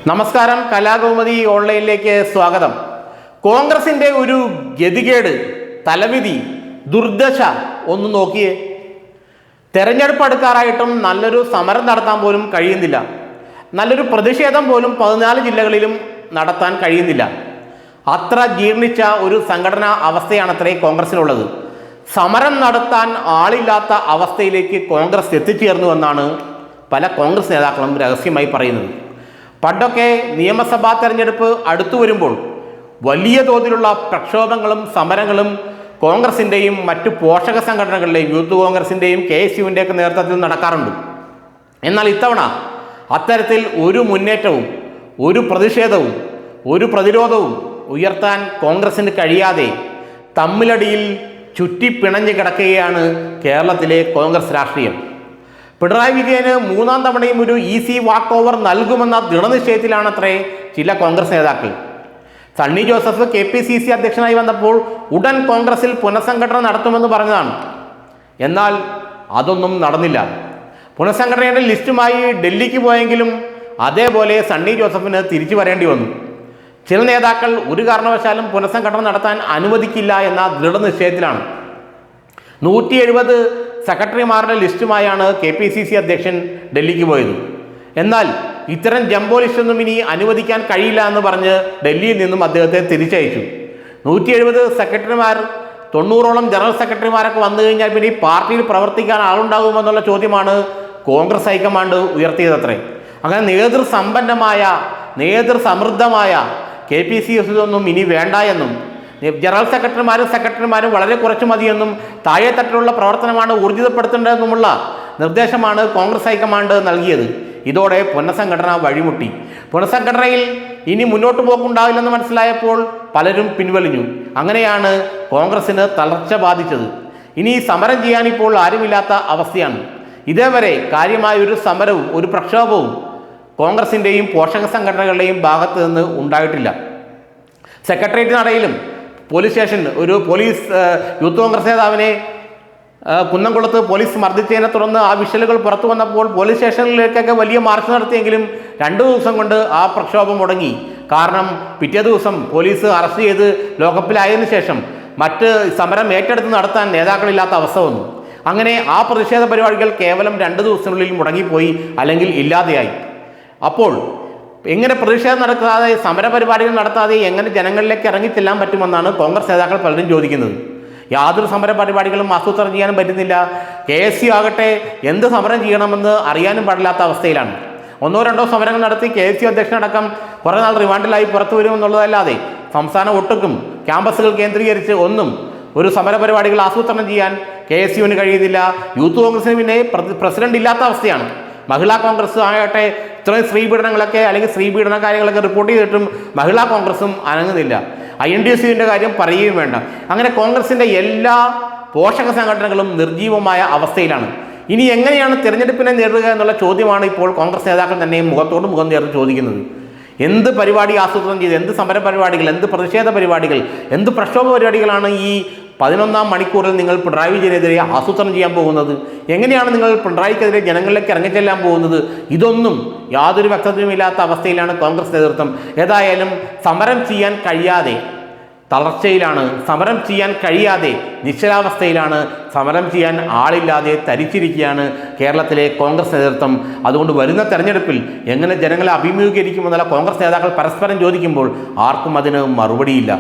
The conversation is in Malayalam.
നമസ്കാരം, കലാകൗമുദി ഓൺലൈനിലേക്ക് സ്വാഗതം. കോൺഗ്രസിന്റെ ഒരു ഗതികേട്, തലവിധി, ദുർദശ ഒന്ന് നോക്കിയേ. തെരഞ്ഞെടുപ്പ് അടുക്കാറായിട്ടും നല്ലൊരു സമരം നടത്താൻ പോലും കഴിയുന്നില്ല. നല്ലൊരു പ്രതിഷേധം പോലും 14 ജില്ലകളിലും നടത്താൻ കഴിയുന്നില്ല. അത്ര ജീർണിച്ച ഒരു സംഘടനാ അവസ്ഥയാണത്രേ കോൺഗ്രസിനുള്ളത്. സമരം നടത്താൻ ആളില്ലാത്ത അവസ്ഥയിലേക്ക് കോൺഗ്രസ് എത്തിച്ചേർന്നുവെന്നാണ് പല കോൺഗ്രസ് നേതാക്കളും രഹസ്യമായി പറയുന്നത്. പണ്ടൊക്കെ നിയമസഭാ തെരഞ്ഞെടുപ്പ് അടുത്തു വരുമ്പോൾ വലിയ തോതിലുള്ള പ്രക്ഷോഭങ്ങളും സമരങ്ങളും കോൺഗ്രസിൻ്റെയും മറ്റു പോഷക സംഘടനകളുടെയും യൂത്ത് കോൺഗ്രസിൻ്റെയും KSUവിൻ്റെയൊക്കെ നേതൃത്വത്തിൽ നടക്കാറുണ്ട്. എന്നാൽ ഇത്തവണ അത്തരത്തിൽ ഒരു മുന്നേറ്റവും ഒരു പ്രതിഷേധവും ഒരു പ്രതിരോധവും ഉയർത്താൻ കോൺഗ്രസിന് കഴിയാതെ തമ്മിലടിയിൽ ചുറ്റിപ്പിണഞ്ഞു കിടക്കുകയാണ് കേരളത്തിലെ കോൺഗ്രസ് രാഷ്ട്രീയം. പിണറായി വിജയന് 3ാം തവണയും ഒരു ഈസി വാക്ക് ഓവർ നൽകുമെന്ന ദൃഢനിശ്ചയത്തിലാണത്രേ ചില കോൺഗ്രസ് നേതാക്കൾ. സണ്ണി ജോസഫ് KPCC അധ്യക്ഷനായി വന്നപ്പോൾ ഉടൻ കോൺഗ്രസിൽ പുനഃസംഘടന നടത്തുമെന്ന് പറഞ്ഞതാണ്. എന്നാൽ അതൊന്നും നടന്നില്ല. പുനഃസംഘടനയുടെ ലിസ്റ്റുമായി ഡൽഹിക്ക് പോയെങ്കിലും അതേപോലെ സണ്ണി ജോസഫിന് തിരിച്ചു വരേണ്ടി വന്നു. ചില നേതാക്കൾ ഒരു കാരണവശാലും പുനഃസംഘടന നടത്താൻ അനുവദിക്കില്ല എന്ന ദൃഢനിശ്ചയത്തിലാണ്. 170 സെക്രട്ടറിമാരുടെ ലിസ്റ്റുമായാണ് KPCC അധ്യക്ഷൻ ഡൽഹിക്ക് പോയത്. എന്നാൽ ഇത്തരം ജംബോ ലിസ്റ്റൊന്നും ഇനി അനുവദിക്കാൻ കഴിയില്ല എന്ന് പറഞ്ഞ് ഡൽഹിയിൽ നിന്നും അദ്ദേഹത്തെ തിരിച്ചയച്ചു. 170 സെക്രട്ടറിമാർ, 90ഓളം ജനറൽ സെക്രട്ടറിമാരൊക്കെ വന്നു കഴിഞ്ഞാൽ പിന്നെ ഈ പാർട്ടിയിൽ പ്രവർത്തിക്കാൻ ആളുണ്ടാകുമെന്നുള്ള ചോദ്യമാണ് കോൺഗ്രസ് ഹൈക്കമാൻഡ് ഉയർത്തിയതത്രേ. അങ്ങനെ നേതൃസമ്പന്നമായ നേതൃസമൃദ്ധമായ KPCC ഒന്നും ഇനി വേണ്ട എന്നും ജനറൽ സെക്രട്ടറിമാരും വളരെ കുറച്ച് മതിയെന്നും താഴെത്തട്ടിലുള്ള പ്രവർത്തനമാണ് ഊർജിതപ്പെടുത്തേണ്ടതെന്നുമുള്ള നിർദ്ദേശമാണ് കോൺഗ്രസ് ഹൈക്കമാൻഡ് നൽകിയത്. ഇതോടെ പുനഃസംഘടന വഴിമുട്ടി. പുനഃസംഘടനയിൽ ഇനി മുന്നോട്ട് പോക്കുണ്ടാവില്ലെന്ന് മനസ്സിലായപ്പോൾ പലരും പിൻവലിഞ്ഞു. അങ്ങനെയാണ് കോൺഗ്രസിന് തളർച്ച ബാധിച്ചത്. ഇനി സമരം ചെയ്യാനിപ്പോൾ ആരുമില്ലാത്ത അവസ്ഥയാണ്. ഇതേവരെ കാര്യമായ ഒരു സമരവും ഒരു പ്രക്ഷോഭവും കോൺഗ്രസിൻ്റെയും പോഷക സംഘടനകളുടെയും ഭാഗത്ത് നിന്ന് ഉണ്ടായിട്ടില്ല. സെക്രട്ടേറിയറ്റിനടയിലും police station police youth Congress നേതാവിനെ കുന്നംകുളത്ത് പോലീസ് മർദ്ദിച്ചതിനെ തുടർന്ന് ആ വിഷ്വലുകൾ പുറത്തു വന്നപ്പോൾ പോലീസ് സ്റ്റേഷനിലേക്കൊക്കെ വലിയ മാർച്ച് നടത്തിയെങ്കിലും 2 ദിവസം കൊണ്ട് ആ പ്രക്ഷോഭം മുടങ്ങി. കാരണം പിറ്റേ ദിവസം പോലീസ് അറസ്റ്റ് ചെയ്ത് ലോക്കപ്പിലായതിനു ശേഷം മറ്റ് സമരം ഏറ്റെടുത്ത് നടത്താൻ നേതാക്കളില്ലാത്ത അവസ്ഥ വന്നു. അങ്ങനെ ആ പ്രതിഷേധ പരിപാടികൾ കേവലം 2 ദിവസത്തിനുള്ളിൽ മുടങ്ങിപ്പോയി, അല്ലെങ്കിൽ ഇല്ലാതെയായി. അപ്പോൾ എങ്ങനെ പ്രതിഷേധം നടക്കാതെ, സമരപരിപാടികൾ നടത്താതെ എങ്ങനെ ജനങ്ങളിലേക്ക് ഇറങ്ങിച്ചെല്ലാൻ പറ്റുമെന്നാണ് കോൺഗ്രസ് നേതാക്കൾ പലരും ചോദിക്കുന്നത്. യാതൊരു സമര പരിപാടികളും ആസൂത്രണം ചെയ്യാനും പറ്റുന്നില്ല. KSU ആകട്ടെ എന്ത് സമരം ചെയ്യണമെന്ന് അറിയാനും പാടില്ലാത്ത അവസ്ഥയിലാണ്. 1-2 സമരങ്ങൾ നടത്തി KSU അധ്യക്ഷനടക്കം കുറേ നാൾ റിമാൻഡിലായി പുറത്തു വരുമെന്നുള്ളതല്ലാതെ സംസ്ഥാനം ഒട്ടുക്കും ക്യാമ്പസുകൾ കേന്ദ്രീകരിച്ച് ഒരു സമരപരിപാടികൾ ആസൂത്രണം ചെയ്യാൻ KSUവിന് കഴിയുന്നില്ല. യൂത്ത് കോൺഗ്രസിന് പിന്നെ പ്രസിഡന്റ് ഇല്ലാത്ത അവസ്ഥയാണ്. മഹിളാ കോൺഗ്രസ് ആകട്ടെ ഇത്രയും സ്ത്രീപീഡനങ്ങളൊക്കെ അല്ലെങ്കിൽ സ്ത്രീപീഡന കാര്യങ്ങളൊക്കെ റിപ്പോർട്ട് ചെയ്തിട്ടും മഹിളാ കോൺഗ്രസും അനങ്ങുന്നില്ല. INTUCൻ്റെ കാര്യം പറയുകയും വേണ്ട. അങ്ങനെ കോൺഗ്രസിൻ്റെ എല്ലാ പോഷക സംഘടനകളും നിർജീവമായ അവസ്ഥയിലാണ്. ഇനി എങ്ങനെയാണ് തിരഞ്ഞെടുപ്പിനെ നേരിടുക എന്നുള്ള ചോദ്യമാണ് ഇപ്പോൾ കോൺഗ്രസ് നേതാക്കൾ തന്നെ മുഖത്തോട് മുഖം ചേർത്ത് ചോദിക്കുന്നത്. എന്ത് പരിപാടി ആസൂത്രണം ചെയ്ത്, എന്ത് സമര പരിപാടികൾ, എന്ത് പ്രതിഷേധ പരിപാടികൾ, എന്ത് പ്രക്ഷോഭ പരിപാടികളാണ് ഈ 11ാം മണിക്കൂറിൽ നിങ്ങൾ പിണറായി വിജയനെതിരെ ആസൂത്രണം ചെയ്യാൻ പോകുന്നത്? എങ്ങനെയാണ് നിങ്ങൾ പിണറായിക്കെതിരെ ജനങ്ങളിലേക്ക് ഇറങ്ങിച്ചെല്ലാൻ പോകുന്നത്? ഇതൊന്നും യാതൊരു വ്യക്തതയുമില്ലാത്ത അവസ്ഥയിലാണ് കോൺഗ്രസ് നേതൃത്വം. ഏതായാലും സമരം ചെയ്യാൻ കഴിയാതെ തളർച്ചയിലാണ്, സമരം ചെയ്യാൻ കഴിയാതെ നിശ്ചലാവസ്ഥയിലാണ്, സമരം ചെയ്യാൻ ആളില്ലാതെ തരിച്ചിരിക്കുകയാണ് കേരളത്തിലെ കോൺഗ്രസ് നേതൃത്വം. അതുകൊണ്ട് വരുന്ന തെരഞ്ഞെടുപ്പിൽ എങ്ങനെ ജനങ്ങളെ അഭിമുഖീകരിക്കുമെന്നുള്ള കോൺഗ്രസ് നേതാക്കൾ പരസ്പരം ചോദിക്കുമ്പോൾ ആർക്കും അതിന് മറുപടിയില്ല.